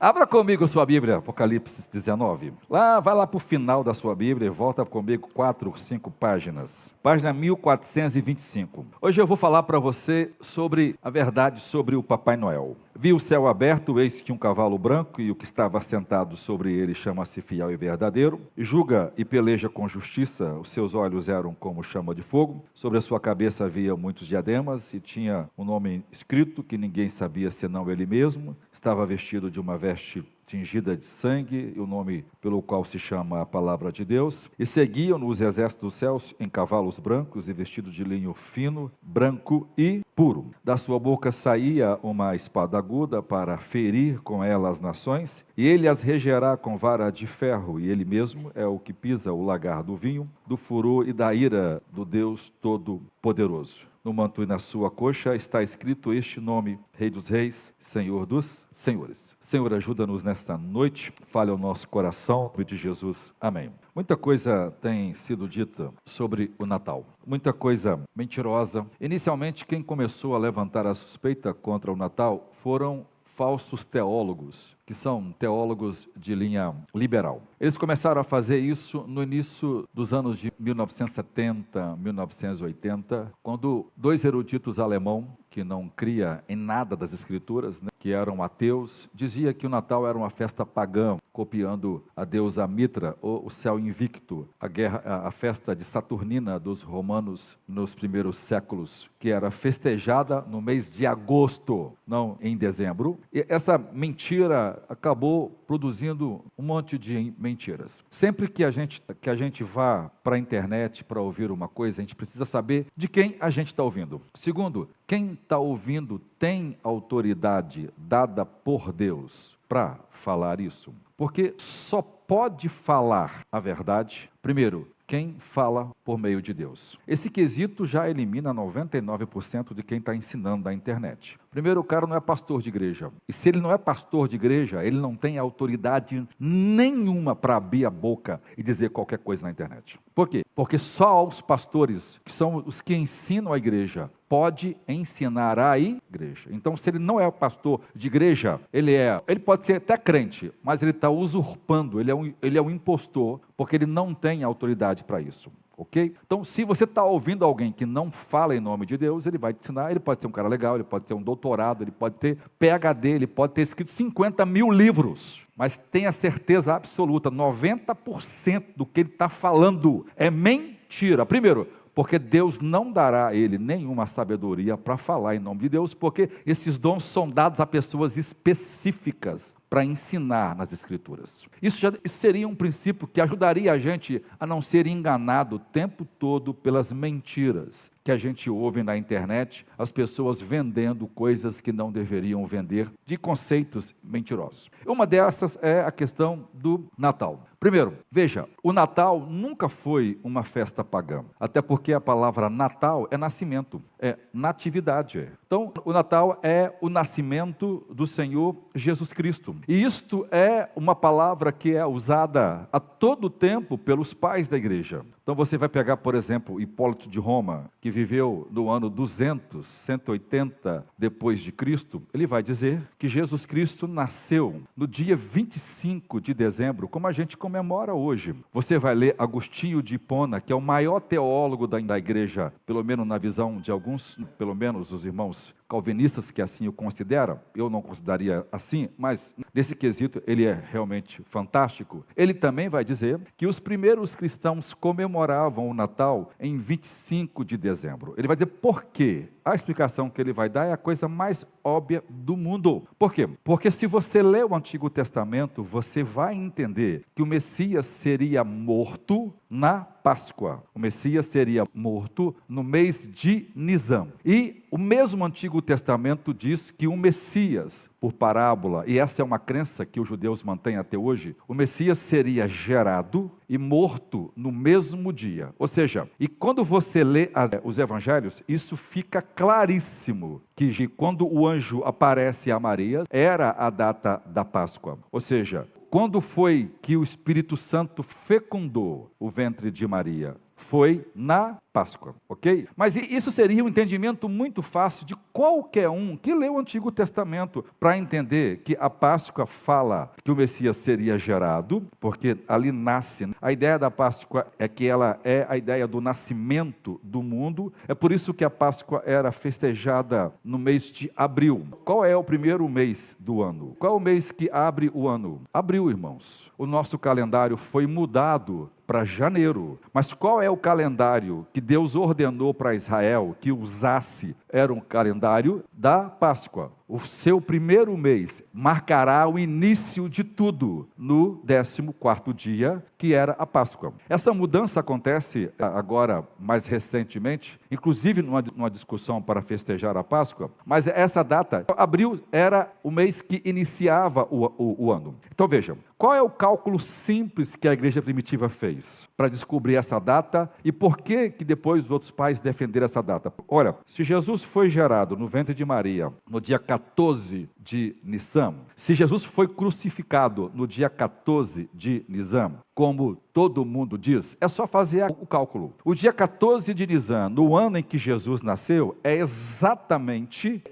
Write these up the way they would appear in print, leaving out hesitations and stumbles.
Abra comigo sua Bíblia, Apocalipse 19. Vai lá para o final da sua Bíblia e volta comigo 4 ou 5 páginas. Página 1425. Hoje eu vou falar para você sobre a verdade sobre o Papai Noel. Vi o céu aberto, eis que um cavalo branco, e o que estava sentado sobre ele chama-se Fiel e Verdadeiro. Julga e peleja com justiça, os seus olhos eram como chama de fogo. Sobre a sua cabeça havia muitos diademas, e tinha um nome escrito que ninguém sabia senão ele mesmo. Estava vestido de uma veste tingida de sangue, e o nome pelo qual se chama a Palavra de Deus. E seguiam-no os exércitos dos céus em cavalos brancos e vestidos de linho fino, branco e puro. Da sua boca saía uma espada aguda para ferir com ela as nações, e ele as regerá com vara de ferro, e ele mesmo é o que pisa o lagar do vinho, do furor e da ira do Deus Todo-Poderoso. No manto e na sua coxa está escrito este nome: Rei dos Reis, Senhor dos Senhores. Senhor, ajuda-nos nesta noite, fale ao nosso coração, em nome de Jesus, amém. Muita coisa tem sido dita sobre o Natal, muita coisa mentirosa. Inicialmente, quem começou a levantar a suspeita contra o Natal foram falsos teólogos, que são teólogos de linha liberal. Eles começaram a fazer isso no início dos anos de 1970, 1980, quando dois eruditos alemães, que não cria em nada das escrituras, que eram ateus, dizia que o Natal era uma festa pagã, copiando a deusa Mitra, ou o céu invicto, a festa de Saturnina dos romanos nos primeiros séculos, que era festejada no mês de agosto, não em dezembro. E essa mentira acabou produzindo um monte de mentiras. Sempre que a gente vá para a internet para ouvir uma coisa, a gente precisa saber de quem a gente está ouvindo. Segundo, quem está ouvindo tem autoridade dada por Deus para falar isso? Porque só pode falar a verdade, primeiro, quem fala por meio de Deus. Esse quesito já elimina 99% de quem está ensinando na internet. Primeiro, o cara não é pastor de igreja. E se ele não é pastor de igreja, ele não tem autoridade nenhuma para abrir a boca e dizer qualquer coisa na internet. Por quê? Porque só os pastores, que são os que ensinam a igreja, pode ensinar a igreja. Então, se ele não é pastor de igreja, ele pode ser até crente, mas ele está usurpando, ele é um impostor, porque ele não tem autoridade para isso. Ok? Então, se você está ouvindo alguém que não fala em nome de Deus, ele vai te ensinar. Ele pode ser um cara legal, ele pode ter um doutorado, ele pode ter PhD, ele pode ter escrito 50 mil livros, mas tenha certeza absoluta, 90% do que ele está falando é mentira. Primeiro, porque Deus não dará a ele nenhuma sabedoria para falar em nome de Deus, porque esses dons são dados a pessoas específicas para ensinar nas Escrituras. Isso seria um princípio que ajudaria a gente a não ser enganado o tempo todo pelas mentiras que a gente ouve na internet, as pessoas vendendo coisas que não deveriam vender, de conceitos mentirosos. Uma dessas é a questão do Natal. Primeiro, veja, o Natal nunca foi uma festa pagã, até porque a palavra Natal é nascimento, é natividade. Então, o Natal é o nascimento do Senhor Jesus Cristo. E isto é uma palavra que é usada a todo tempo pelos pais da igreja. Então você vai pegar, por exemplo, Hipólito de Roma, que viveu no ano 200, 180 depois de Cristo. Ele vai dizer que Jesus Cristo nasceu no dia 25 de dezembro, como a gente comemora hoje. Você vai ler Agostinho de Hipona, que é o maior teólogo da igreja, pelo menos na visão de alguns, pelo menos os irmãos calvinistas que assim o consideram. Eu não consideraria assim, mas nesse quesito ele é realmente fantástico. Ele também vai dizer que os primeiros cristãos comemoravam o Natal em 25 de dezembro. Ele vai dizer por quê? A explicação que ele vai dar é a coisa mais óbvia do mundo. Por quê? Porque se você lê o Antigo Testamento, você vai entender que o Messias seria morto na Páscoa. O Messias seria morto no mês de Nisan. E o mesmo Antigo Testamento diz que o Messias, por parábola, e essa é uma crença que os judeus mantêm até hoje, o Messias seria gerado e morto no mesmo dia. Ou seja, e quando você lê os evangelhos, isso fica claríssimo, que quando o anjo aparece a Maria, era a data da Páscoa. Ou seja, quando foi que o Espírito Santo fecundou o ventre de Maria? Foi na Páscoa, ok? Mas isso seria um entendimento muito fácil de qualquer um que lê o Antigo Testamento para entender que a Páscoa fala que o Messias seria gerado, porque ali nasce. A ideia da Páscoa é que ela é a ideia do nascimento do mundo. É por isso que a Páscoa era festejada no mês de abril. Qual é o primeiro mês do ano? Qual é o mês que abre o ano? Abril, irmãos. O nosso calendário foi mudado para janeiro. Mas qual é o calendário que Deus ordenou para Israel que usasse? Era um calendário da Páscoa. O seu primeiro mês marcará o início de tudo no 14º dia, que era a Páscoa. Essa mudança acontece agora, mais recentemente, inclusive numa discussão para festejar a Páscoa, mas essa data, abril, era o mês que iniciava o ano. Então vejam, qual é o cálculo simples que a igreja primitiva fez para descobrir essa data e por que depois os outros pais defenderam essa data? Olha, se Jesus foi gerado no ventre de Maria no dia 14 de Nissan, se Jesus foi crucificado no dia 14 de Nissan, como todo mundo diz, é só fazer o cálculo. O dia 14 de Nissan, no ano em que Jesus nasceu, é exatamente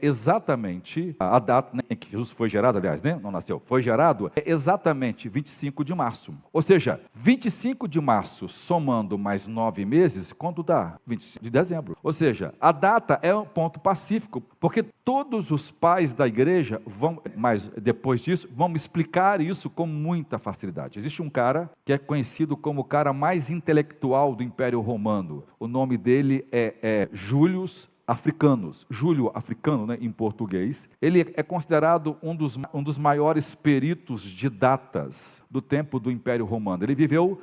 a data em que Jesus foi gerado, aliás, né? Não nasceu, foi gerado, é exatamente 25 de março. Ou seja, 25 de março, somando mais 9 meses, quando dá? 25 de dezembro. Ou seja, a data é um ponto pacífico, porque todos os pais da igreja vão, mas depois disso, vão explicar isso com muita facilidade. Existe um cara que é conhecido como o cara mais intelectual do Império Romano. O nome dele é Júlio Africano, né, em português. Ele é considerado um dos maiores peritos de datas do tempo do Império Romano. Ele viveu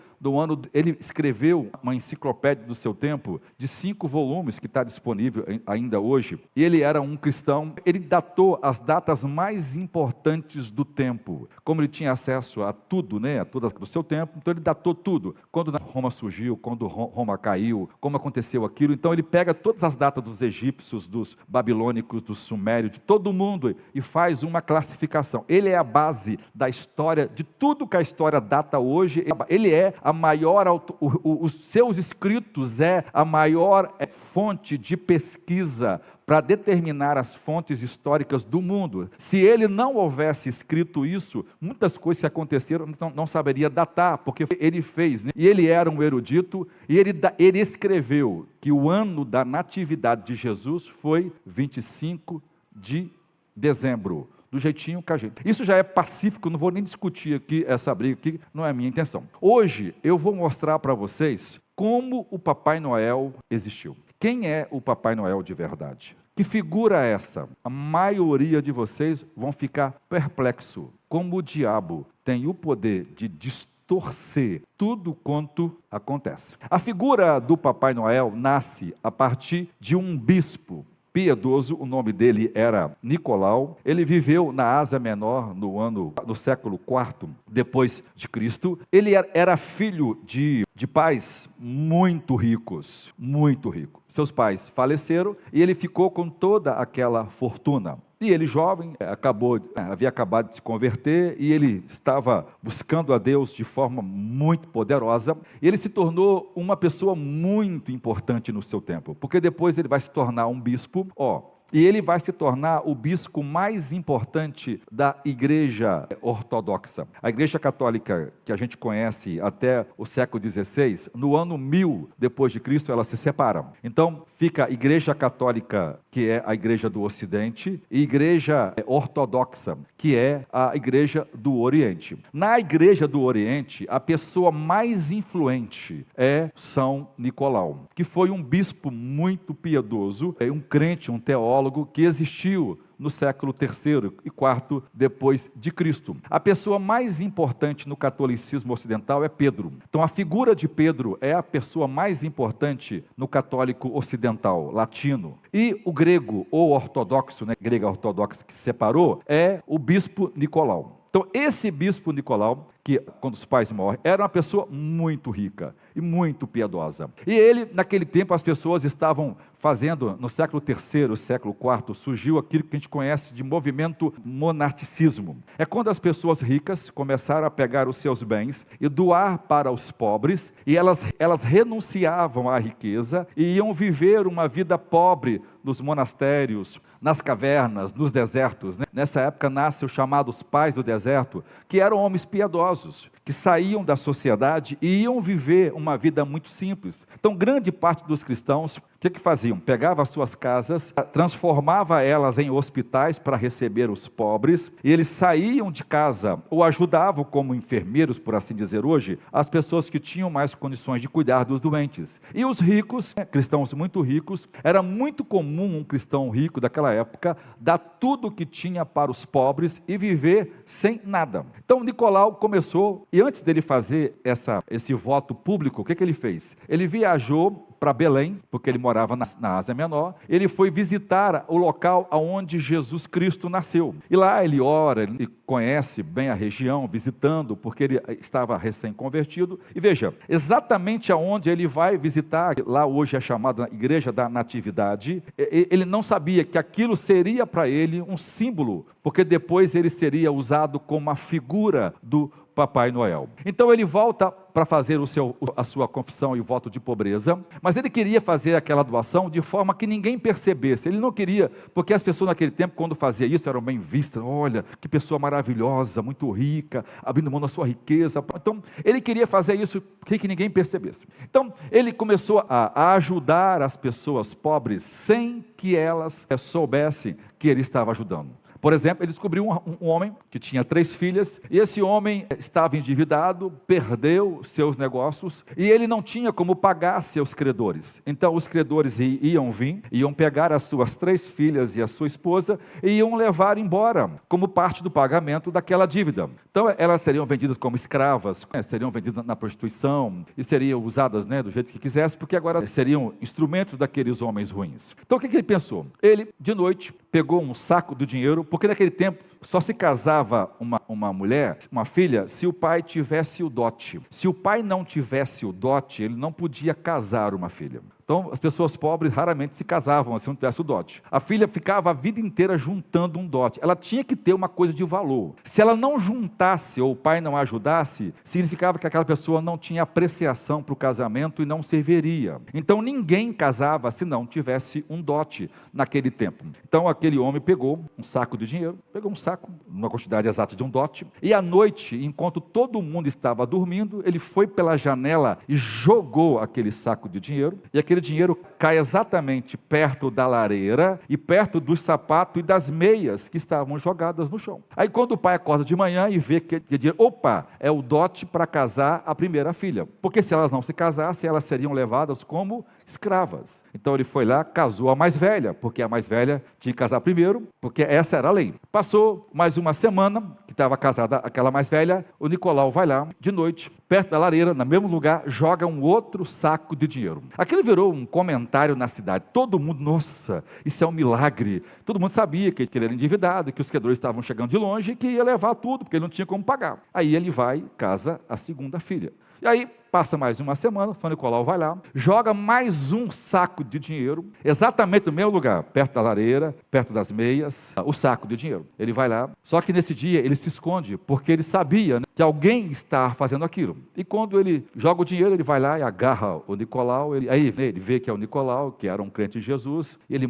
ele escreveu uma enciclopédia do seu tempo de 5 volumes que está disponível ainda hoje. E ele era um cristão. Ele datou as datas mais importantes do tempo. Como ele tinha acesso a tudo, né, a todas do seu tempo, então ele datou tudo. Quando Roma surgiu, quando Roma caiu, como aconteceu aquilo. Então ele pega todas as datas dos egípcios, dos babilônicos, dos sumérios, de todo mundo e faz uma classificação. Ele é a base da história, de tudo que a história data hoje. Ele é a maior, os seus escritos é a maior fonte de pesquisa para determinar as fontes históricas do mundo. Se ele não houvesse escrito isso, muitas coisas que aconteceram não saberia datar, porque ele fez, né? E ele era um erudito, e ele escreveu que o ano da natividade de Jesus foi 25 de dezembro. Do jeitinho que a gente... Isso já é pacífico, não vou nem discutir aqui essa briga, que não é a minha intenção. Hoje eu vou mostrar para vocês como o Papai Noel existiu. Quem é o Papai Noel de verdade? Que figura é essa? A maioria de vocês vão ficar perplexo. Como o diabo tem o poder de distorcer tudo quanto acontece. A figura do Papai Noel nasce a partir de um bispo piedoso, o nome dele era Nicolau. Ele viveu na Ásia Menor no século IV depois de Cristo. Ele era filho de pais muito ricos, muito ricos. Seus pais faleceram e ele ficou com toda aquela fortuna. E ele, jovem, havia acabado de se converter e ele estava buscando a Deus de forma muito poderosa. E ele se tornou uma pessoa muito importante no seu tempo, porque depois ele vai se tornar um bispo, e ele vai se tornar o bispo mais importante da igreja ortodoxa. A igreja católica que a gente conhece até o século XVI, no ano 1000 depois de Cristo, ela se separa. Então, fica a igreja católica, que é a igreja do Ocidente, e igreja ortodoxa, que é a igreja do Oriente. Na igreja do Oriente, a pessoa mais influente é São Nicolau, que foi um bispo muito piedoso, um crente, um teólogo, que existiu no século III e IV depois de Cristo. A pessoa mais importante no catolicismo ocidental é Pedro. Então a figura de Pedro é a pessoa mais importante no católico ocidental, latino. E o grego ou ortodoxo, né, grego ortodoxo que se separou, é o bispo Nicolau. Então, esse bispo Nicolau, que quando os pais morrem, era uma pessoa muito rica e muito piedosa. E ele, naquele tempo, as pessoas estavam fazendo, no século III, século IV, surgiu aquilo que a gente conhece de movimento monasticismo. É quando as pessoas ricas começaram a pegar os seus bens e doar para os pobres, e elas renunciavam à riqueza e iam viver uma vida pobre nos monastérios, nas cavernas, nos desertos. Nessa época nascem os chamados pais do deserto, que eram homens piedosos, que saíam da sociedade e iam viver uma vida muito simples. Então, grande parte dos cristãos, o que faziam? Pegavam as suas casas, transformava elas em hospitais para receber os pobres, e eles saíam de casa, ou ajudavam como enfermeiros, por assim dizer hoje, as pessoas que tinham mais condições de cuidar dos doentes. E os ricos, cristãos muito ricos, era muito comum um cristão rico daquela época dar tudo o que tinha para os pobres e viver sem nada. Então Nicolau começou, e antes dele fazer esse voto público, o que ele fez? Ele viajou para Belém, porque ele morava na Ásia Menor. Ele foi visitar o local onde Jesus Cristo nasceu. E lá ele ora, ele conhece bem a região, visitando, porque ele estava recém-convertido. E veja, exatamente aonde ele vai visitar, lá hoje é chamada Igreja da Natividade, ele não sabia que aquilo seria para ele um símbolo, porque depois ele seria usado como a figura do Papai Noel. Então ele volta para fazer a sua confissão e voto de pobreza, mas ele queria fazer aquela doação de forma que ninguém percebesse. Ele não queria, porque as pessoas naquele tempo, quando fazia isso, eram bem vistas. Olha, que pessoa maravilhosa, muito rica, abrindo mão da sua riqueza. Então ele queria fazer isso que ninguém percebesse. Então ele começou a ajudar as pessoas pobres sem que elas soubessem que ele estava ajudando. Por exemplo, ele descobriu um homem que tinha 3 filhas, e esse homem estava endividado, perdeu seus negócios, e ele não tinha como pagar seus credores. Então os credores iam pegar as suas 3 filhas e a sua esposa, e iam levar embora, como parte do pagamento daquela dívida. Então elas seriam vendidas como escravas, seriam vendidas na prostituição, e seriam usadas do jeito que quisesse, porque agora seriam instrumentos daqueles homens ruins. Então o que ele pensou? Ele, de noite, pegou um saco de dinheiro, porque naquele tempo só se casava uma mulher, uma filha, se o pai tivesse o dote. Se o pai não tivesse o dote, ele não podia casar uma filha. Então, as pessoas pobres raramente se casavam se não tivesse o dote. A filha ficava a vida inteira juntando um dote. Ela tinha que ter uma coisa de valor. Se ela não juntasse ou o pai não ajudasse, significava que aquela pessoa não tinha apreciação para o casamento e não serviria. Então, ninguém casava se não tivesse um dote naquele tempo. Então, aquele homem pegou um saco de dinheiro, pegou um saco, uma quantidade exata de um dote, e à noite, enquanto todo mundo estava dormindo, ele foi pela janela e jogou aquele saco de dinheiro, e aquele dinheiro cai exatamente perto da lareira e perto dos sapatos e das meias que estavam jogadas no chão. Aí quando o pai acorda de manhã e vê que dinheiro, opa, é o dote para casar a primeira filha, porque se elas não se casassem, elas seriam levadas como escravas. Então ele foi lá, casou a mais velha, porque a mais velha tinha que casar primeiro, porque essa era a lei. Passou mais uma semana, que estava casada aquela mais velha, o Nicolau vai lá, de noite, perto da lareira, no mesmo lugar, joga um outro saco de dinheiro. Aquilo virou um comentário na cidade. Todo mundo, nossa, isso é um milagre. Todo mundo sabia que ele era endividado, que os credores estavam chegando de longe e que ia levar tudo, porque ele não tinha como pagar. Aí ele vai e casa a segunda filha. E aí, passa mais uma semana, São Nicolau vai lá, joga mais um saco de dinheiro, exatamente no mesmo lugar, perto da lareira, perto das meias, o saco de dinheiro. Ele vai lá, só que nesse dia ele se esconde, porque ele sabia que alguém está fazendo aquilo. E quando ele joga o dinheiro, ele vai lá e agarra o Nicolau, aí ele vê que é o Nicolau, que era um crente em Jesus, e ele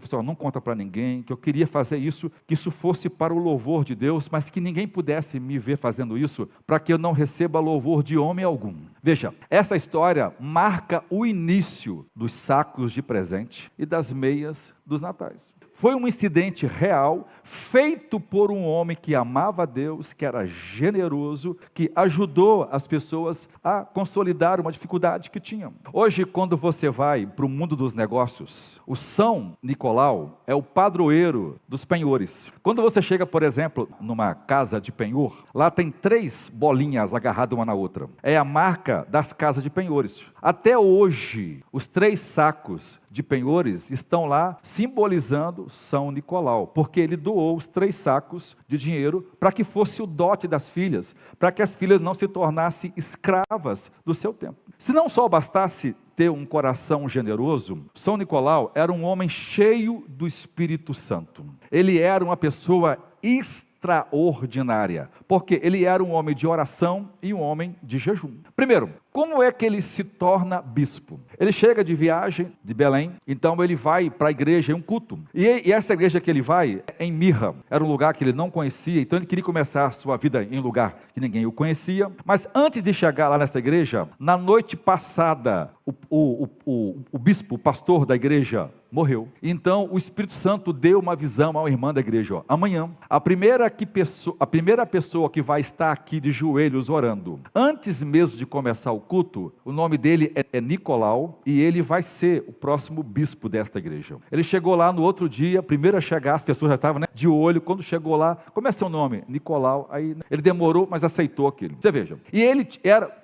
falou, não conta para ninguém, que eu queria fazer isso, que isso fosse para o louvor de Deus, mas que ninguém pudesse me ver fazendo isso, para que eu não receba louvor de homem algum. Veja, essa história marca o início dos sacos de presente e das meias dos natais. Foi um incidente real, feito por um homem que amava a Deus, que era generoso, que ajudou as pessoas a consolidar uma dificuldade que tinham. Hoje, quando você vai para o mundo dos negócios, o São Nicolau é o padroeiro dos penhores. Quando você chega, por exemplo, numa casa de penhor, lá tem 3 bolinhas agarradas uma na outra. É a marca das casas de penhores. Até hoje, os 3 sacos de penhores estão lá simbolizando São Nicolau, porque ele doou os 3 sacos de dinheiro para que fosse o dote das filhas, para que as filhas não se tornassem escravas do seu tempo. Se não só bastasse ter um coração generoso, São Nicolau era um homem cheio do Espírito Santo. Ele era uma pessoa extraordinária, porque ele era um homem de oração e um homem de jejum. Primeiro, como é que ele se torna bispo? Ele chega de viagem de Belém, então ele vai para a igreja em um culto. E essa igreja que ele vai é em Mirra, era um lugar que ele não conhecia, então ele queria começar a sua vida em um lugar que ninguém o conhecia. Mas antes de chegar lá nessa igreja, na noite passada, o bispo, o pastor da igreja, morreu. Então o Espírito Santo deu uma visão ao irmão da igreja: amanhã, a primeira pessoa que vai estar aqui de joelhos orando, antes mesmo de começar o culto, o nome dele é Nicolau, e ele vai ser o próximo bispo desta igreja. Ele chegou lá no outro dia, primeiro a chegar, as pessoas já estavam, de olho. Quando chegou lá, como é seu nome? Nicolau. Aí ele demorou, mas aceitou aquilo. Você veja. E ele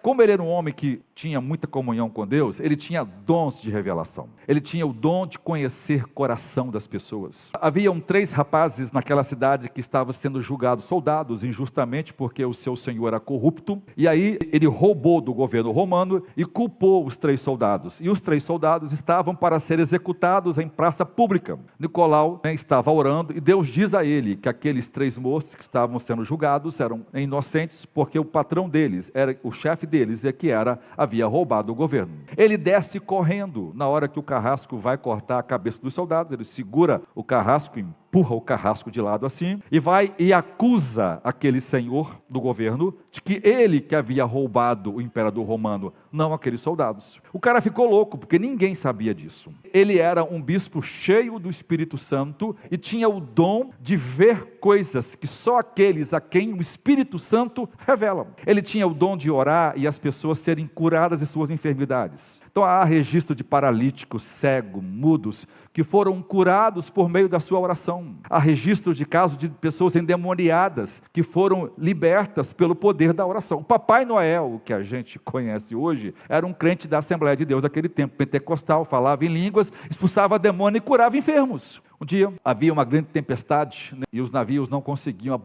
como ele era um homem que tinha muita comunhão com Deus, ele tinha dons de revelação. Ele tinha o dom de conhecer o coração das pessoas. Haviam 3 rapazes naquela cidade que estavam sendo julgados, soldados, injustamente, porque o seu senhor era corrupto. E aí ele roubou do governo romano e culpou os 3 soldados. E os 3 soldados estavam para ser executados em praça pública. Nicolau estava orando e Deus diz a ele que aqueles 3 moços que estavam sendo julgados eram inocentes, porque o patrão deles, o chefe deles, havia roubado o governo. Ele desce correndo na hora que o carrasco vai cortar a cabeça dos soldados. Ele segura o carrasco, empurra o carrasco de lado assim, e vai e acusa aquele senhor do governo de que ele que havia roubado o imperador romano, não aqueles soldados. O cara ficou louco, porque ninguém sabia disso. Ele era um bispo cheio do Espírito Santo e tinha o dom de ver coisas que só aqueles a quem o Espírito Santo revela. Ele tinha o dom de orar e as pessoas serem curadas de suas enfermidades. Então há registro de paralíticos, cegos, mudos, que foram curados por meio da sua oração. Há registros de casos de pessoas endemoniadas, que foram libertas pelo poder da oração. O Papai Noel, que a gente conhece hoje, era um crente da Assembleia de Deus daquele tempo, pentecostal, falava em línguas, expulsava demônio e curava enfermos. Um dia havia uma grande tempestade, e os navios não conseguiam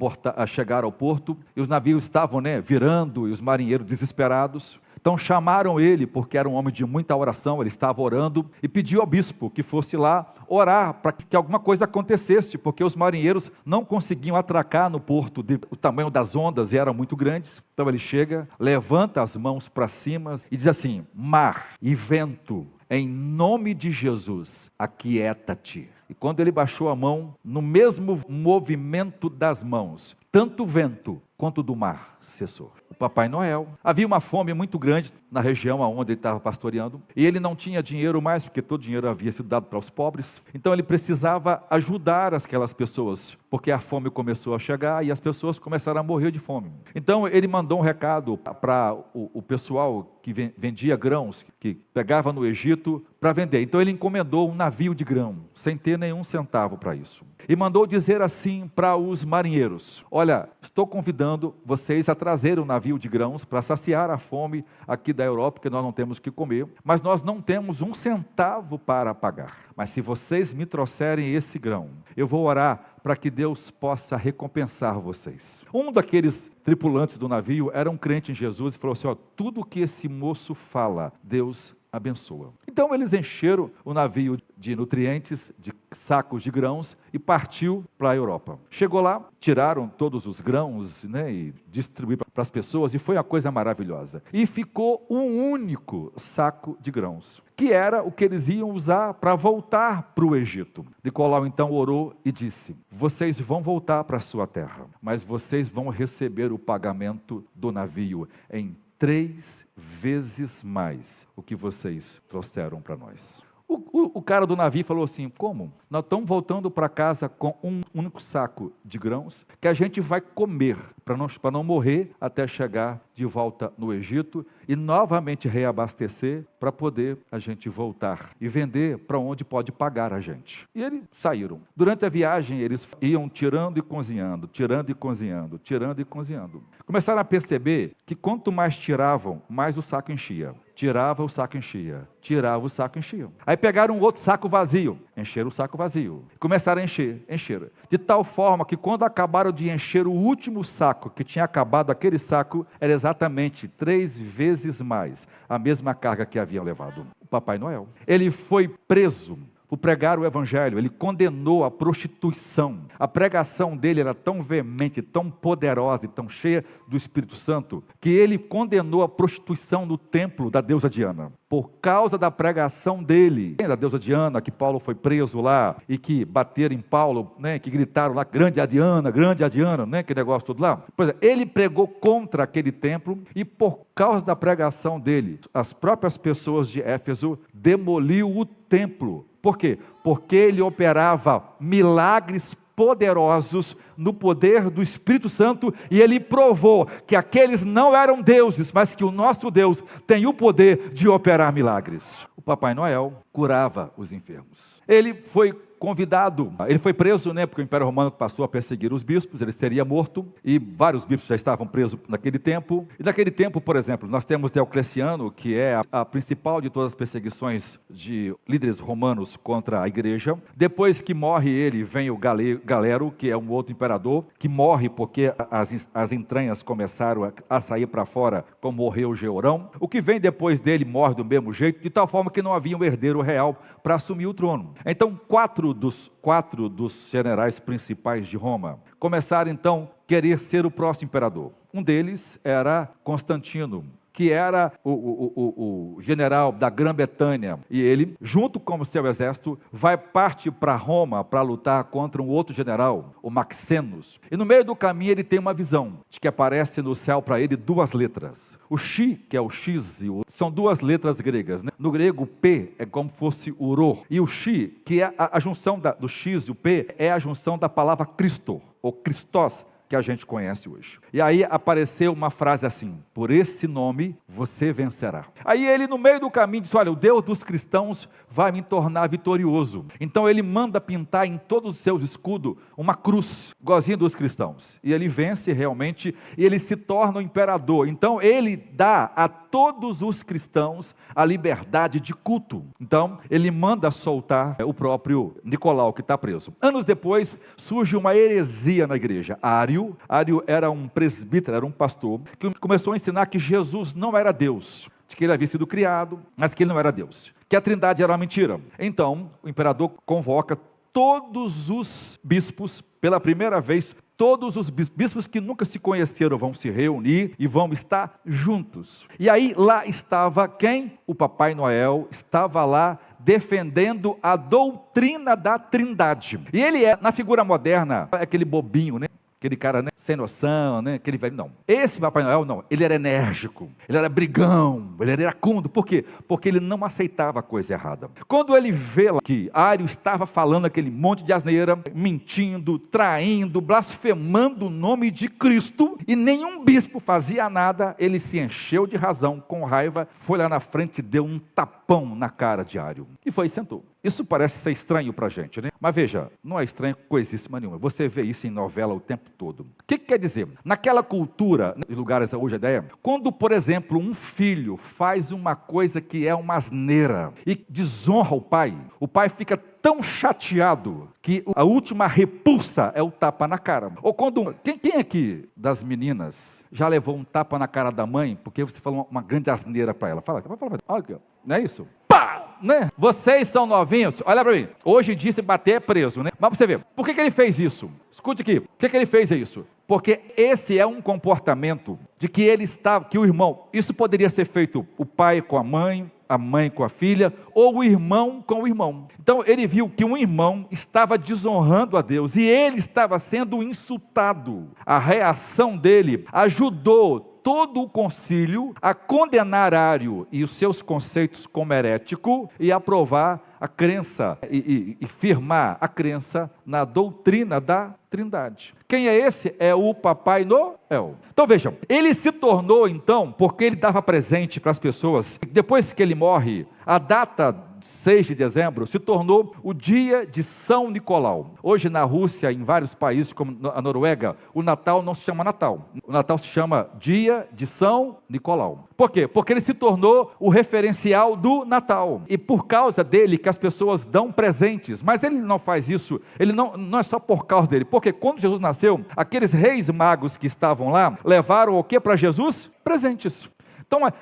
chegar ao porto, e os navios estavam virando, e os marinheiros desesperados. Então chamaram ele, porque era um homem de muita oração, ele estava orando, e pediu ao bispo que fosse lá orar para que alguma coisa acontecesse, porque os marinheiros não conseguiam atracar no porto, o tamanho das ondas eram muito grandes. Então ele chega, levanta as mãos para cima e diz assim: mar e vento, em nome de Jesus, aquieta-te. E quando ele baixou a mão, no mesmo movimento das mãos, tanto o vento quanto do mar cessou. O Papai Noel, havia uma fome muito grande na região onde ele estava pastoreando, e ele não tinha dinheiro mais, porque todo o dinheiro havia sido dado para os pobres. Então ele precisava ajudar aquelas pessoas, porque a fome começou a chegar e as pessoas começaram a morrer de fome. Então ele mandou um recado para o pessoal que vendia grãos, que pegava no Egito para vender. Então ele encomendou um navio de grão, sem ter nenhum centavo para isso. E mandou dizer assim para os marinheiros: olha, estou convidando vocês a trazer um navio de grãos para saciar a fome aqui da Europa, porque nós não temos o que comer, mas nós não temos um centavo para pagar. Mas se vocês me trouxerem esse grão, eu vou orar para que Deus possa recompensar vocês. Um daqueles tripulantes do navio era um crente em Jesus e falou assim: tudo que esse moço fala, Deus abençoa. Então eles encheram o navio de nutrientes, de sacos de grãos, e partiu para a Europa. Chegou lá, tiraram todos os grãos, e distribuíram para as pessoas, e foi uma coisa maravilhosa. E ficou um único saco de grãos, que era o que eles iam usar para voltar para o Egito. Nicolau então orou e disse: vocês vão voltar para a sua terra, mas vocês vão receber o pagamento do navio em 3 vezes mais o que vocês trouxeram para nós. O cara do navio falou assim: como? Nós estamos voltando para casa com um único saco de grãos que a gente vai comer para não morrer até chegar de volta no Egito e novamente reabastecer para poder a gente voltar e vender para onde pode pagar a gente. E eles saíram. Durante a viagem eles iam tirando e cozinhando, tirando e cozinhando, tirando e cozinhando. Começaram a perceber que quanto mais tiravam, mais o saco enchia. Tirava, o saco enchia. Tirava, o saco enchia. Aí pegaram um outro saco vazio, encheram o saco vazio. Começaram a encher. De tal forma que quando acabaram de encher o último saco, que tinha acabado aquele saco, era exatamente 3 vezes mais a mesma carga que haviam levado. O Papai Noel. Ele foi preso por pregar o evangelho, ele condenou a prostituição. A pregação dele era tão veemente, tão poderosa e tão cheia do Espírito Santo, que ele condenou a prostituição no templo da deusa Diana. Por causa da pregação dele, da deusa Diana, que Paulo foi preso lá, e que bateram em Paulo, né, que gritaram lá, grande a Diana, né, que negócio todo lá. Pois é, ele pregou contra aquele templo, e por causa da pregação dele, as próprias pessoas de Éfeso demoliu o templo. Por quê? Porque ele operava milagres poderosos no poder do Espírito Santo, e ele provou que aqueles não eram deuses, mas que o nosso Deus tem o poder de operar milagres. O Papai Noel curava os enfermos. Ele foi convidado, ele foi preso, né, porque o Império Romano passou a perseguir os bispos, ele seria morto, e vários bispos já estavam presos naquele tempo. E naquele tempo, por exemplo, nós temos Diocleciano, que é a principal de todas as perseguições de líderes romanos contra a igreja. Depois que morre ele, vem o Galero, que é um outro imperador, que morre porque as entranhas começaram a sair para fora, como morreu Georão. O que vem depois dele morre do mesmo jeito, de tal forma que não havia um herdeiro real para assumir o trono. Então, quatro dos generais principais de Roma começaram então a querer ser o próximo imperador. Um deles era Constantino, que era o general da Grã-Bretanha, e ele, junto com o seu exército, vai partir para Roma para lutar contra um outro general, o Maxenos. E no meio do caminho ele tem uma visão, de que aparece no céu para ele 2 letras. O Xi, que é o X, e o são 2 letras gregas, né? No grego, P é como fosse uror, e o Xi, que é a junção do X e o P, é a junção da palavra Cristo, ou Christos, que a gente conhece hoje. E aí apareceu uma frase assim: por esse nome você vencerá. Aí ele, no meio do caminho, disse: olha, o Deus dos cristãos vai me tornar vitorioso. Então ele manda pintar em todos os seus escudos uma cruz, igualzinho dos cristãos. E ele vence realmente, e ele se torna o imperador. Então ele dá a todos os cristãos a liberdade de culto. Então ele manda soltar o próprio Nicolau, que está preso. Anos depois, surge uma heresia na igreja. Ário era um presbítero, era um pastor, que começou a ensinar que Jesus não era Deus, de que ele havia sido criado, mas que ele não era Deus, que a trindade era uma mentira. Então, o imperador convoca todos os bispos, pela primeira vez, todos os bispos que nunca se conheceram vão se reunir e vão estar juntos. E aí, lá estava quem? O Papai Noel estava lá defendendo a doutrina da trindade. E ele é, na figura moderna, aquele bobinho, né? Aquele cara, né, sem noção, né, aquele velho, não. Esse Papai Noel, não, ele era enérgico, ele era brigão, ele era iracundo. Por quê? Porque ele não aceitava a coisa errada. Quando ele vê lá que Ário estava falando aquele monte de asneira, mentindo, traindo, blasfemando o nome de Cristo, e nenhum bispo fazia nada, ele se encheu de razão, com raiva, foi lá na frente e deu um tapão na cara de Ário. E foi e sentou. Isso parece ser estranho para a gente, né? Mas veja, não é estranho coisíssima nenhuma. Você vê isso em novela o tempo todo. O que quer dizer? Naquela cultura, em lugares hoje a ideia, quando, por exemplo, um filho faz uma coisa que é uma asneira e desonra o pai fica tão chateado que a última repulsa é o tapa na cara. Ou quando, quem aqui das meninas já levou um tapa na cara da mãe porque você falou uma grande asneira para ela? Fala, olha, não é isso? Pá! Né? Vocês são novinhos, olha para mim, hoje em dia se bater é preso, né? Mas você vê, por que ele fez isso? Escute aqui, por que ele fez isso? Porque esse é um comportamento de que ele estava, que o irmão, isso poderia ser feito o pai com a mãe com a filha, ou o irmão com o irmão. Então ele viu que um irmão estava desonrando a Deus, e ele estava sendo insultado. A reação dele ajudou todo o concílio a condenar Ário e os seus conceitos como herético e aprovar a crença e firmar a crença na doutrina da trindade. Quem é esse? É o Papai Noel. Então vejam, ele se tornou então, porque ele dava presente para as pessoas, depois que ele morre, a data 6 de dezembro, se tornou o dia de São Nicolau. Hoje na Rússia, em vários países como a Noruega, o Natal não se chama Natal. O Natal se chama Dia de São Nicolau. Por quê? Porque ele se tornou o referencial do Natal. E por causa dele que as pessoas dão presentes. Mas ele não faz isso, ele não é só por causa dele. Porque quando Jesus nasceu, aqueles reis magos que estavam lá, levaram o que para Jesus? Presentes.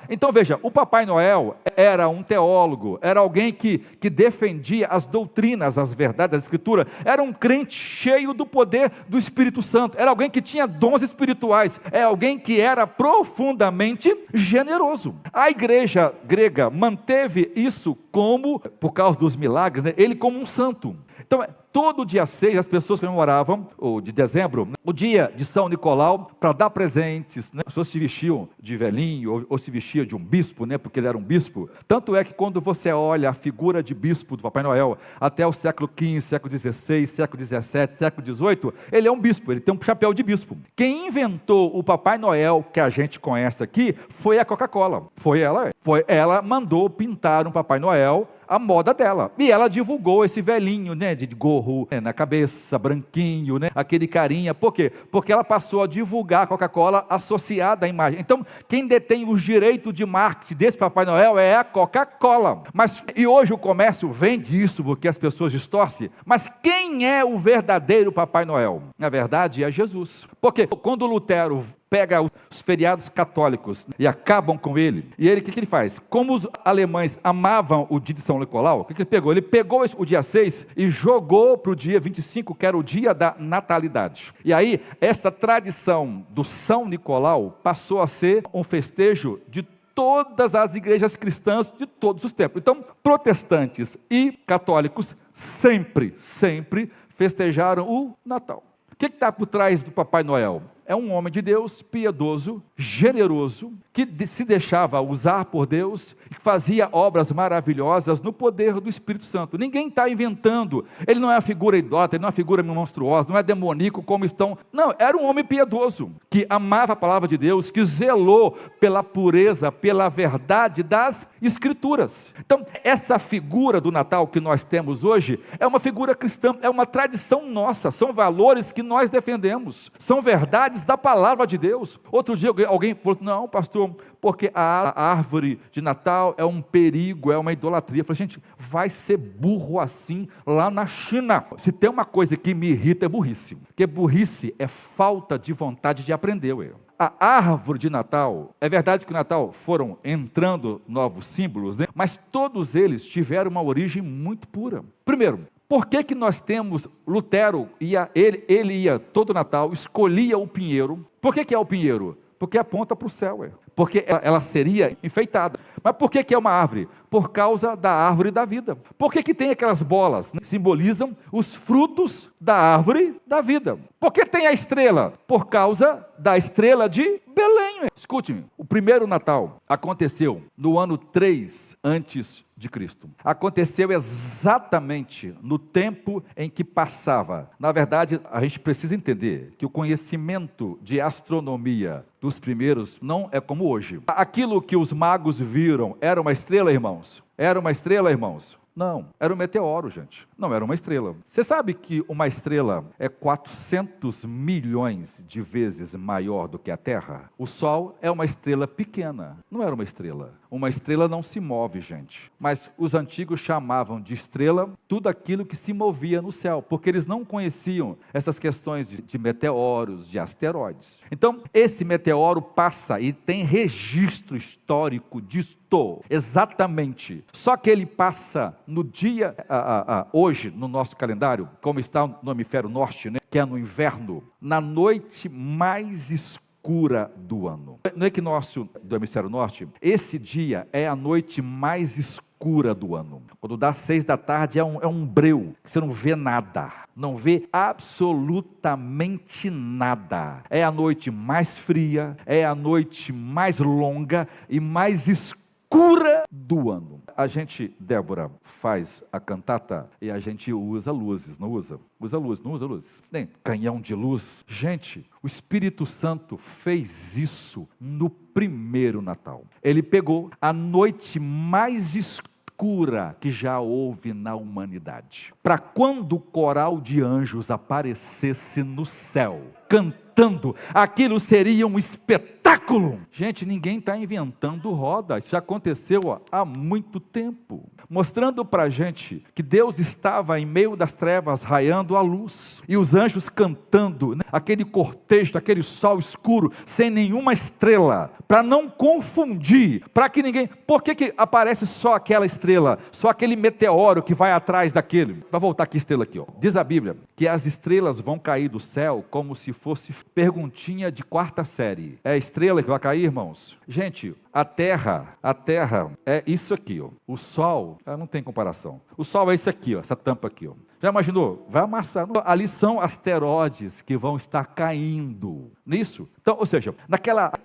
Então veja, o Papai Noel era um teólogo, era alguém que defendia as doutrinas, as verdades da Escritura, era um crente cheio do poder do Espírito Santo, era alguém que tinha dons espirituais, é alguém que era profundamente generoso. A igreja grega manteve isso como, por causa dos milagres, né, ele como um santo. Então, todo dia 6 as pessoas comemoravam, ou de dezembro, o dia de São Nicolau, para dar presentes, né? As pessoas se vestiam de velhinho, ou se vestiam de um bispo, né? Porque ele era um bispo. Tanto é que quando você olha a figura de bispo do Papai Noel, até o século XV, século XVI, século XVII, século XVIII, ele é um bispo, ele tem um chapéu de bispo. Quem inventou o Papai Noel que a gente conhece aqui, foi a Coca-Cola. Ela mandou pintar um Papai Noel a moda dela, e ela divulgou esse velhinho, né, de gorro, né, na cabeça, branquinho, né, aquele carinha. Por quê? Porque ela passou a divulgar a Coca-Cola associada à imagem. Então, quem detém os direitos de marketing desse Papai Noel é a Coca-Cola. E hoje o comércio vende isso porque as pessoas distorcem, mas quem é o verdadeiro Papai Noel? Na verdade é Jesus. Porque quando Lutero pega os feriados católicos e acabam com ele, e ele, o que ele faz? Como os alemães amavam o dia de São Nicolau, o que ele pegou? Ele pegou o dia 6 e jogou para o dia 25, que era o dia da natalidade. E aí, essa tradição do São Nicolau passou a ser um festejo de todas as igrejas cristãs de todos os tempos. Então, protestantes e católicos sempre festejaram o Natal. O que está por trás do Papai Noel? É um homem de Deus, piedoso, generoso, que se deixava usar por Deus, e fazia obras maravilhosas no poder do Espírito Santo. Ninguém está inventando, ele não é uma figura idólatra, ele não é uma figura monstruosa, não é demoníaco como estão. Não, era um homem piedoso, que amava a palavra de Deus, que zelou pela pureza, pela verdade das Escrituras. Então, essa figura do Natal que nós temos hoje, é uma figura cristã, é uma tradição nossa, são valores que nós defendemos, são verdades da palavra de Deus. Outro dia alguém falou, não pastor, porque a árvore de Natal é um perigo, é uma idolatria. Eu falei, gente, vai ser burro assim lá na China. Se tem uma coisa que me irrita é burrice, porque burrice é falta de vontade de aprender. A árvore de Natal, é verdade que no Natal foram entrando novos símbolos, né? Mas todos eles tiveram uma origem muito pura. Primeiro, por que nós temos Lutero, ele ia todo Natal, escolhia o pinheiro? Por que é o pinheiro? Porque aponta para o céu, porque ela seria enfeitada. Mas por que é uma árvore? Por causa da árvore da vida. Por que tem aquelas bolas? Simbolizam os frutos da árvore da vida. Por que tem a estrela? Por causa da estrela de Belém. Escute-me, o primeiro Natal aconteceu no ano 3 antes de Cristo. Aconteceu exatamente no tempo em que passava. Na verdade, a gente precisa entender que o conhecimento de astronomia dos primeiros não é como hoje. Aquilo que os magos viram era uma estrela, irmãos? Era uma estrela, irmãos? Não, era um meteoro, gente. Não era uma estrela. Você sabe que uma estrela é 400 milhões de vezes maior do que a Terra? O Sol é uma estrela pequena. Não era uma estrela. Uma estrela não se move, gente. Mas os antigos chamavam de estrela tudo aquilo que se movia no céu, porque eles não conheciam essas questões de meteoros, de asteroides. Então, esse meteoro passa e tem registro histórico disto. Exatamente. Só que ele passa no dia, hoje, no nosso calendário, como está no hemisfério norte, né, que é no inverno, na noite mais escura do ano. No equinócio do hemisfério norte, esse dia é a noite mais escura do ano. Quando dá 6 da tarde é um breu, você não vê nada, não vê absolutamente nada. É a noite mais fria, é a noite mais longa e mais escura do ano. A gente, Débora, faz a cantata e a gente usa luzes, não usa? Usa luz, não usa luz? Nem canhão de luz. Gente, o Espírito Santo fez isso no primeiro Natal. Ele pegou a noite mais escura escura que já houve na humanidade. Para quando o coral de anjos aparecesse no céu, cantando, aquilo seria um espetáculo. Gente, ninguém está inventando roda, isso já aconteceu há muito tempo, mostrando para a gente que Deus estava em meio das trevas, raiando a luz, e os anjos cantando, aquele cortejo, aquele sol escuro, sem nenhuma estrela, para não confundir, para que ninguém, por que aparece só aquela estrela, só aquele meteoro que vai atrás daquele? Vai voltar aqui, estrela aqui, ó. Diz a Bíblia, que as estrelas vão cair do céu, como se fosse perguntinha de quarta série. É a estrela que vai cair, irmãos? Gente, a terra é isso aqui, ó. O sol, não tem comparação. O sol é isso aqui, ó, essa tampa aqui, ó. Já imaginou? Vai amassar. Ali são asteroides que vão estar caindo nisso. Então, ou seja,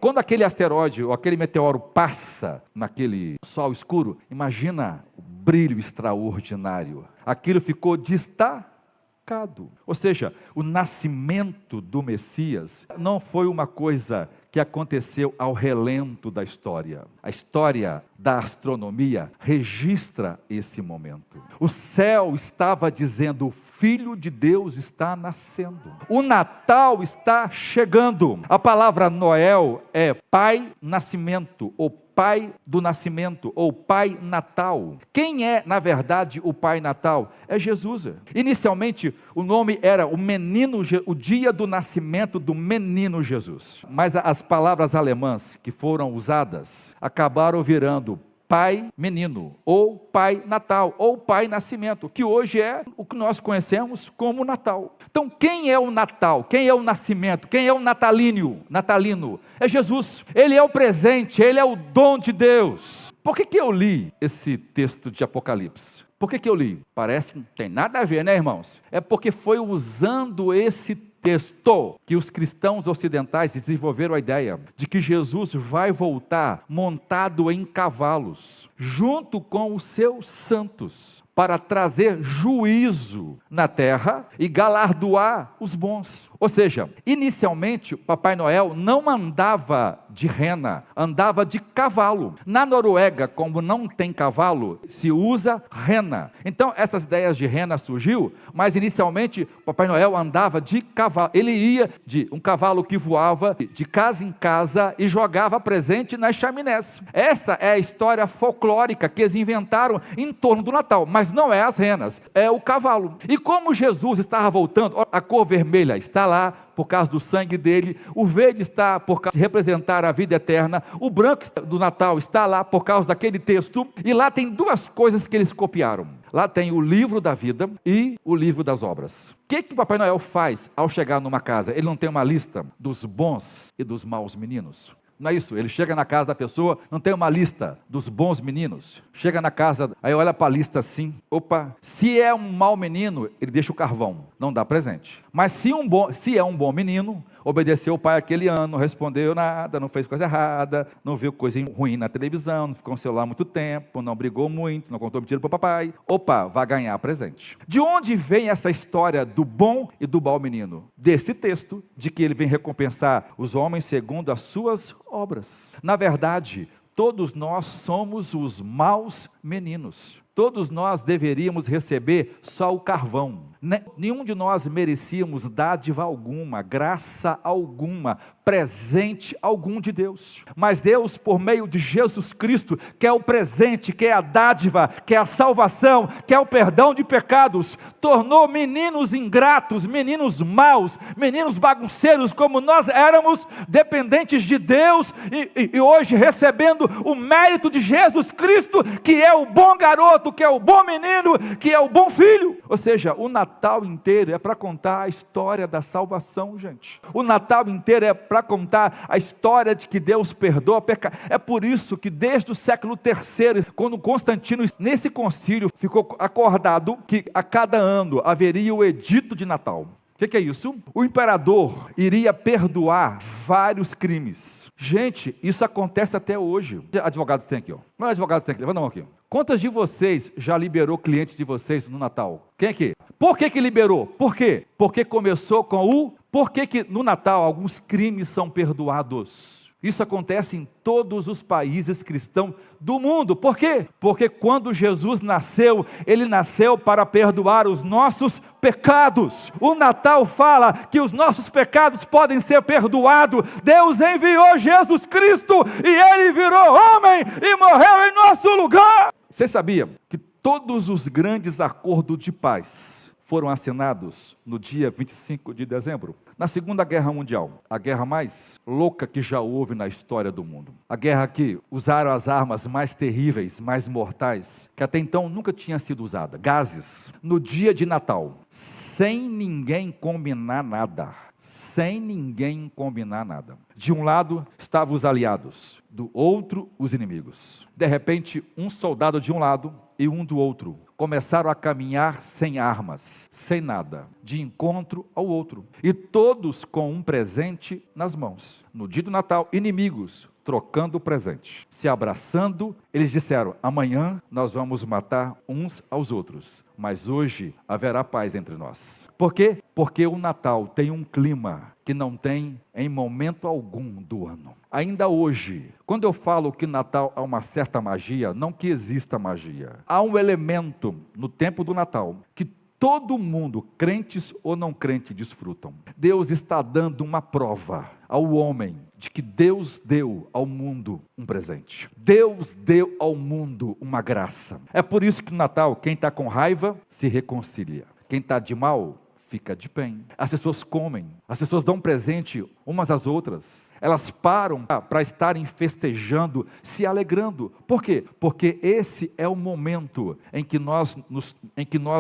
quando aquele asteroide ou aquele meteoro passa naquele sol escuro, imagina o brilho extraordinário. Aquilo ficou destacado. Ou seja, o nascimento do Messias não foi uma coisa que aconteceu ao relento da história. A história da astronomia registra esse momento. O céu estava dizendo: o Filho de Deus está nascendo. O Natal está chegando. A palavra Noel é pai nascimento, ou pai do nascimento, ou pai natal. Quem é, na verdade, o pai natal? É Jesus. Inicialmente, o nome era o dia do nascimento do menino Jesus. Mas as palavras alemãs que foram usadas acabaram virando pai menino, ou pai natal, ou pai nascimento, que hoje é o que nós conhecemos como Natal. Então, quem é o Natal? Quem é o nascimento? Quem é o natalino? É Jesus. Ele é o presente, ele é o dom de Deus. Por que eu li esse texto de Apocalipse? Por que eu li? Parece que não tem nada a ver, né, irmãos? É porque foi usando esse texto que os cristãos ocidentais desenvolveram a ideia de que Jesus vai voltar montado em cavalos, junto com os seus santos, para trazer juízo na terra e galardoar os bons. Ou seja, inicialmente, Papai Noel não andava de rena, andava de cavalo. Na Noruega, como não tem cavalo, se usa rena. Então, essas ideias de rena surgiu, mas inicialmente, Papai Noel andava de cavalo. Ele ia de um cavalo que voava de casa em casa e jogava presente nas chaminés. Essa é a história folclórica que eles inventaram em torno do Natal, mas não é as renas, é o cavalo. E como Jesus estava voltando, a cor vermelha está lá por causa do sangue dele, o verde está por causa de representar a vida eterna, o branco do Natal está lá por causa daquele texto, e lá tem duas coisas que eles copiaram. Lá tem o livro da vida e o livro das obras. O que o Papai Noel faz ao chegar numa casa? Ele não tem uma lista dos bons e dos maus meninos? Não é isso, ele chega na casa da pessoa, não tem uma lista dos bons meninos. Chega na casa, aí olha para a lista assim, opa, se é um mau menino, ele deixa o carvão, não dá presente. Mas se é um bom menino, obedeceu o pai aquele ano, não respondeu nada, não fez coisa errada, não viu coisa ruim na televisão, não ficou no celular muito tempo, não brigou muito, não contou mentira para o papai, opa, vai ganhar presente. De onde vem essa história do bom e do mau menino? Desse texto, de que ele vem recompensar os homens segundo as suas obras. Na verdade, todos nós somos os maus meninos. Todos nós deveríamos receber só o carvão. Nenhum de nós merecíamos dádiva alguma, graça alguma, presente algum de Deus. Mas Deus, por meio de Jesus Cristo, que é o presente, que é a dádiva, que é a salvação, que é o perdão de pecados, tornou meninos ingratos, meninos maus, meninos bagunceiros como nós éramos, dependentes de Deus, e hoje recebendo o mérito de Jesus Cristo, que é o bom garoto, que é o bom menino, que é o bom filho. Ou seja, o Natal inteiro é para contar a história da salvação, gente. O Natal inteiro é para contar a história de que Deus perdoa pecado. É por isso que desde o século III, quando Constantino, nesse concílio, ficou acordado que a cada ano haveria o edito de Natal. O que é isso? O imperador iria perdoar vários crimes. Gente, isso acontece até hoje. Advogados tem aqui, ó. Quantos advogados tem aqui? Levanta a mão aqui. Quantos de vocês já liberou clientes de vocês no Natal? Quem aqui? Por que liberou? Por quê? Porque começou com Por que no Natal alguns crimes são perdoados? Isso acontece em todos os países cristãos do mundo. Por quê? Porque quando Jesus nasceu, Ele nasceu para perdoar os nossos pecados. O Natal fala que os nossos pecados podem ser perdoados. Deus enviou Jesus Cristo e Ele virou homem e morreu em nosso lugar. Você sabia que todos os grandes acordos de paz foram assinados no dia 25 de dezembro? Na Segunda Guerra Mundial, a guerra mais louca que já houve na história do mundo. A guerra que usaram as armas mais terríveis, mais mortais, que até então nunca tinha sido usada. Gases. No dia de Natal, sem ninguém combinar nada. Sem ninguém combinar nada. De um lado estavam os aliados, do outro os inimigos. De repente, um soldado de um lado e um do outro começaram a caminhar sem armas, sem nada, de encontro ao outro. E todos com um presente nas mãos. No dia do Natal, inimigos trocando o presente, se abraçando. Eles disseram: amanhã nós vamos matar uns aos outros, mas hoje haverá paz entre nós. Por quê? Porque o Natal tem um clima que não tem em momento algum do ano. Ainda hoje, quando eu falo que Natal há uma certa magia, não que exista magia. Há um elemento no tempo do Natal que todo mundo, crentes ou não crentes, desfrutam. Deus está dando uma prova ao homem de que Deus deu ao mundo um presente. Deus deu ao mundo uma graça. É por isso que no Natal, quem está com raiva se reconcilia. Quem está de mal fica de bem. As pessoas comem, as pessoas dão presente umas às outras. Elas param para estarem festejando, se alegrando. Por quê? Porque esse é o momento em que nós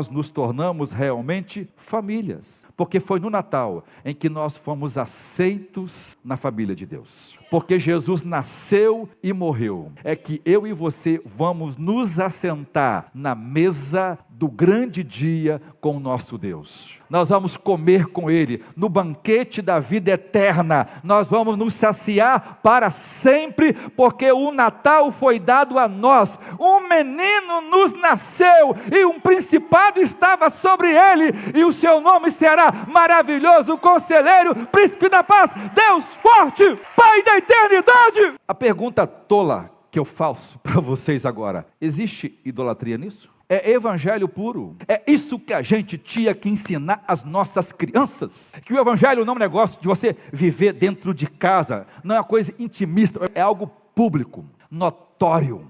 nos tornamos realmente famílias. Porque foi no Natal em que nós fomos aceitos na família de Deus. Porque Jesus nasceu e morreu. É que eu e você vamos nos assentar na mesa do grande dia com o nosso Deus. Nós vamos comer com Ele no banquete da vida eterna. Nós vamos nos saciar para sempre, porque o Natal foi dado a nós. Um menino nos nasceu e um principado estava sobre ele, e o seu nome será Maravilhoso Conselheiro, Príncipe da Paz, Deus Forte, Pai da Eternidade. A pergunta tola que eu faço para vocês agora: existe idolatria nisso? É evangelho puro. É isso que a gente tinha que ensinar às nossas crianças. Que o evangelho não é um negócio de você viver dentro de casa. Não é uma coisa intimista. É algo público, notório.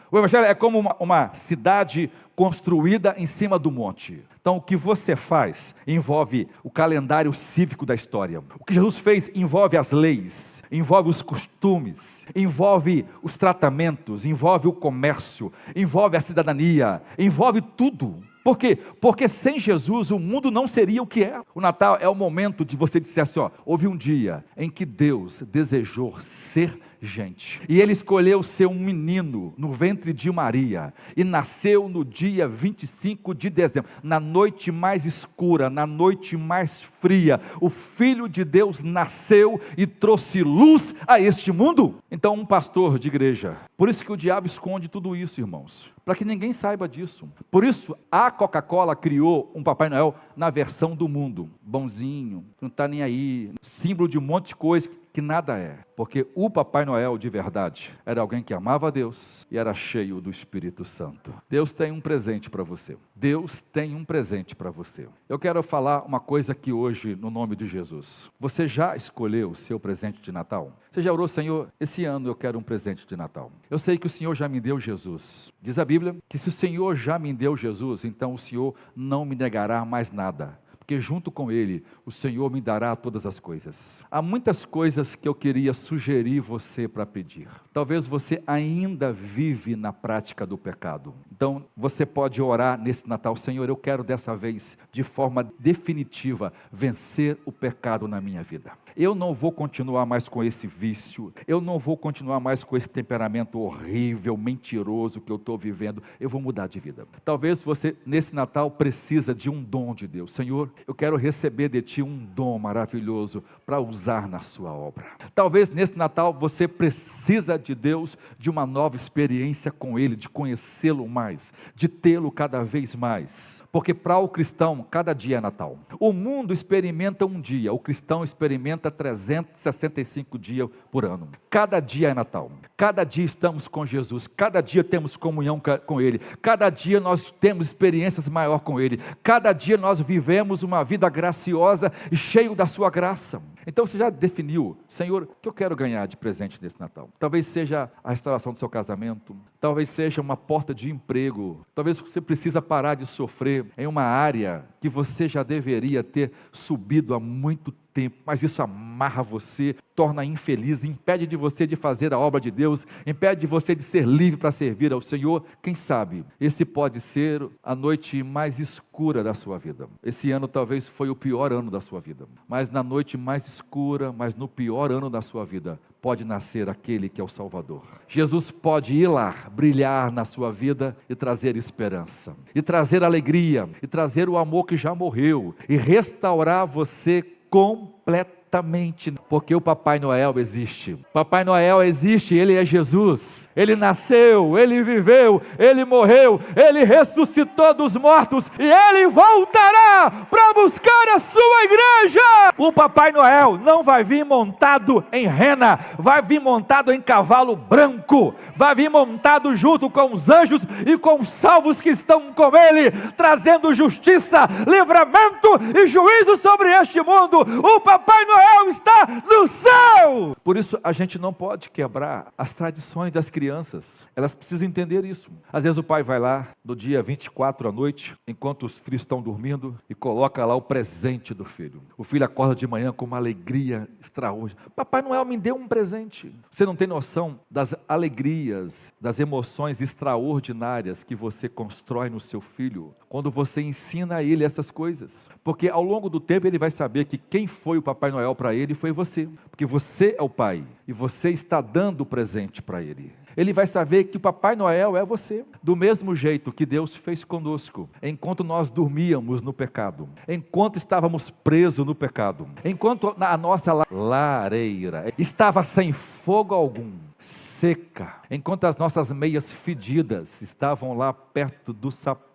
O evangelho é como uma cidade construída em cima do monte. Então o que você faz envolve o calendário cívico da história. O que Jesus fez envolve as leis, envolve os costumes, envolve os tratamentos, envolve o comércio, envolve a cidadania, envolve tudo. Por quê? Porque sem Jesus o mundo não seria o que é. O Natal é o momento de você dizer assim: ó, houve um dia em que Deus desejou ser gente, e Ele escolheu ser um menino no ventre de Maria, e nasceu no dia 25 de dezembro, na noite mais escura, na noite mais fria. O Filho de Deus nasceu e trouxe luz a este mundo. Então um pastor de igreja, por isso que o diabo esconde tudo isso, irmãos, para que ninguém saiba disso. Por isso a Coca-Cola criou um Papai Noel na versão do mundo, bonzinho, não está nem aí, símbolo de um monte de coisa que nada é. Porque o Papai Noel de verdade era alguém que amava a Deus e era cheio do Espírito Santo. Deus tem um presente para você. Deus tem um presente para você. Eu quero falar uma coisa aqui hoje no nome de Jesus. Você já escolheu o seu presente de Natal? Você já orou: Senhor, esse ano eu quero um presente de Natal. Eu sei que o Senhor já me deu Jesus. Diz a Bíblia que se o Senhor já me deu Jesus, então o Senhor não me negará mais nada. Porque junto com Ele, o Senhor me dará todas as coisas. Há muitas coisas que eu queria sugerir você para pedir. Talvez você ainda vive na prática do pecado. Então, você pode orar nesse Natal: Senhor, eu quero dessa vez, de forma definitiva, vencer o pecado na minha vida. Eu não vou continuar mais com esse vício. Eu não vou continuar mais com esse temperamento horrível, mentiroso que eu estou vivendo. Eu vou mudar de vida. Talvez você, nesse Natal, precisa de um dom de Deus. Senhor, eu quero receber de Ti um dom maravilhoso para usar na Sua obra. Talvez nesse Natal você precisa de Deus, de uma nova experiência com Ele, de conhecê-lo mais, de tê-lo cada vez mais. Porque para o cristão, cada dia é Natal. O mundo experimenta um dia, o cristão experimenta 365 dias por ano. Cada dia é Natal. Cada dia estamos com Jesus. Cada dia temos comunhão com Ele. Cada dia nós temos experiências maior com Ele. Cada dia nós vivemos uma vida graciosa e cheio da sua graça. Então você já definiu, Senhor, o que eu quero ganhar de presente nesse Natal? Talvez seja a restauração do seu casamento, talvez seja uma porta de emprego, talvez você precisa parar de sofrer em uma área que você já deveria ter subido há muito tempo, mas isso amarra você, torna infeliz, impede de você de fazer a obra de Deus, impede de você de ser livre para servir ao Senhor. Quem sabe, esse pode ser a noite mais escura da sua vida. Esse ano talvez foi o pior ano da sua vida, mas na noite mais escura, mas no pior ano da sua vida, pode nascer aquele que é o Salvador. Jesus pode ir lá, brilhar na sua vida e trazer esperança, e trazer alegria, e trazer o amor que já morreu, e restaurar você completamente, porque o Papai Noel existe. Papai Noel existe, Ele é Jesus. Ele nasceu, Ele viveu, Ele morreu, Ele ressuscitou dos mortos e Ele voltará para buscar a sua igreja. O Papai Noel não vai vir montado em rena, vai vir montado em cavalo branco, vai vir montado junto com os anjos e com os salvos que estão com Ele, trazendo justiça, livramento e juízo sobre este mundo. O Papai Noel está no céu. Por isso a gente não pode quebrar as tradições das crianças. Elas precisam entender isso. Às vezes o pai vai lá no dia 24 à noite, enquanto os filhos estão dormindo, e coloca lá o presente do filho. O filho acorda de manhã com uma alegria extraordinária. Papai Noel me deu um presente. Você não tem noção das alegrias, das emoções extraordinárias que você constrói no seu filho quando você ensina a ele essas coisas. Porque ao longo do tempo ele vai saber que quem foi o Papai Noel para ele foi você. Porque você é o pai e você está dando o presente para ele. Ele vai saber que o Papai Noel é você. Do mesmo jeito que Deus fez conosco, enquanto nós dormíamos no pecado, enquanto estávamos presos no pecado, enquanto a nossa lareira estava sem fogo algum, seca, enquanto as nossas meias fedidas estavam lá perto do sapato,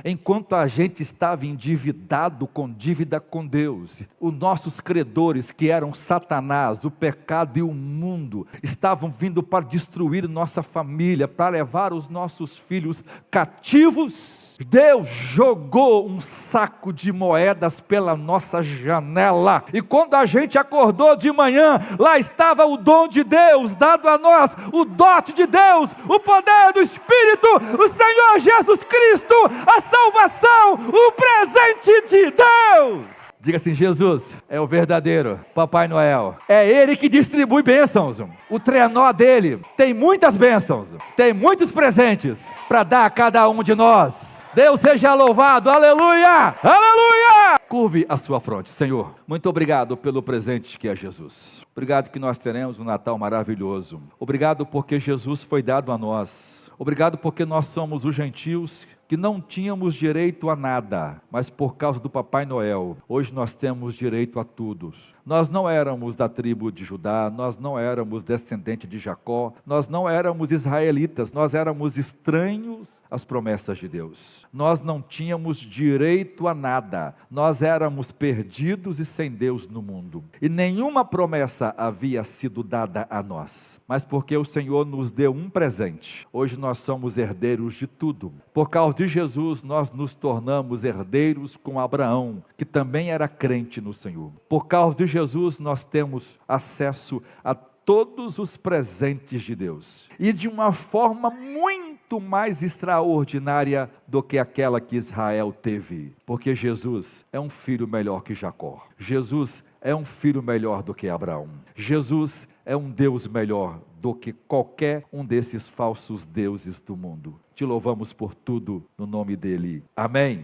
enquanto a gente estava endividado com dívida com Deus, os nossos credores, que eram Satanás, o pecado e o mundo, estavam vindo para destruir nossa família, para levar os nossos filhos cativos. Deus jogou um saco de moedas pela nossa janela, e quando a gente acordou de manhã, lá estava o dom de Deus dado a nós, o dote de Deus, o poder do Espírito, o Senhor Jesus Cristo, a salvação, o presente de Deus. Diga assim: Jesus é o verdadeiro Papai Noel. É Ele que distribui bênçãos. O trenó dele tem muitas bênçãos, tem muitos presentes para dar a cada um de nós. Deus seja louvado, aleluia, aleluia. Curve a sua fronte. Senhor, muito obrigado pelo presente que é Jesus. Obrigado que nós teremos um Natal maravilhoso. Obrigado porque Jesus foi dado a nós. Obrigado porque nós somos os gentios que não tínhamos direito a nada, mas por causa do Papai Noel, hoje nós temos direito a tudo. Nós não éramos da tribo de Judá, nós não éramos descendentes de Jacó, nós não éramos israelitas, nós éramos estranhos às promessas de Deus. Nós não tínhamos direito a nada, nós éramos perdidos e sem Deus no mundo. E nenhuma promessa havia sido dada a nós, mas porque o Senhor nos deu um presente, hoje nós somos herdeiros de tudo. Por causa de Jesus, nós nos tornamos herdeiros com Abraão, que também era crente no Senhor. Por causa de Jesus, nós temos acesso a todos os presentes de Deus, e de uma forma muito mais extraordinária do que aquela que Israel teve, porque Jesus é um filho melhor que Jacó, Jesus é um filho melhor do que Abraão, Jesus é um Deus melhor do que qualquer um desses falsos deuses do mundo. Te louvamos por tudo, no nome dele, amém.